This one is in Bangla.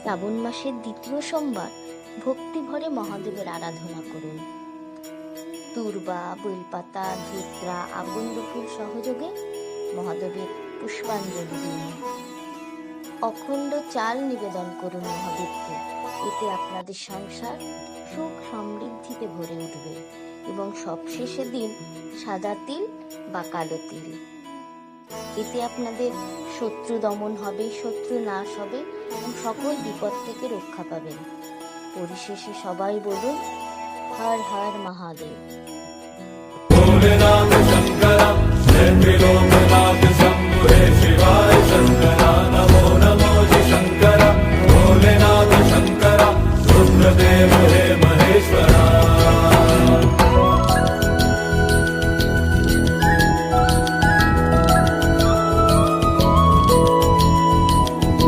শ্রাবণ মাসের দ্বিতীয় সোমবার ভক্তি ভরে মহাদেবের আরাধনা করুন। দূর্বা, বেলপাতা, ধূত্রা, আকন্দ ফুল সহযোগে মহাদেবের পুষ্পাঞ্জলি দিন। অখণ্ড চাল নিবেদন করুন মহাদেবকে। এতে আপনাদের সংসার সুখ সমৃদ্ধিতে ভরে উঠবে। এবং সবশেষে দিন সাদা তিল বা কালো তিল। এতে আপনাদের শত্রু দমন হবে, শত্রু নাশ হবে এবং সকল বিপদ থেকে রক্ষা পাবেন। পরিশেষে সবাই বলুন, হর হর মহাদেব।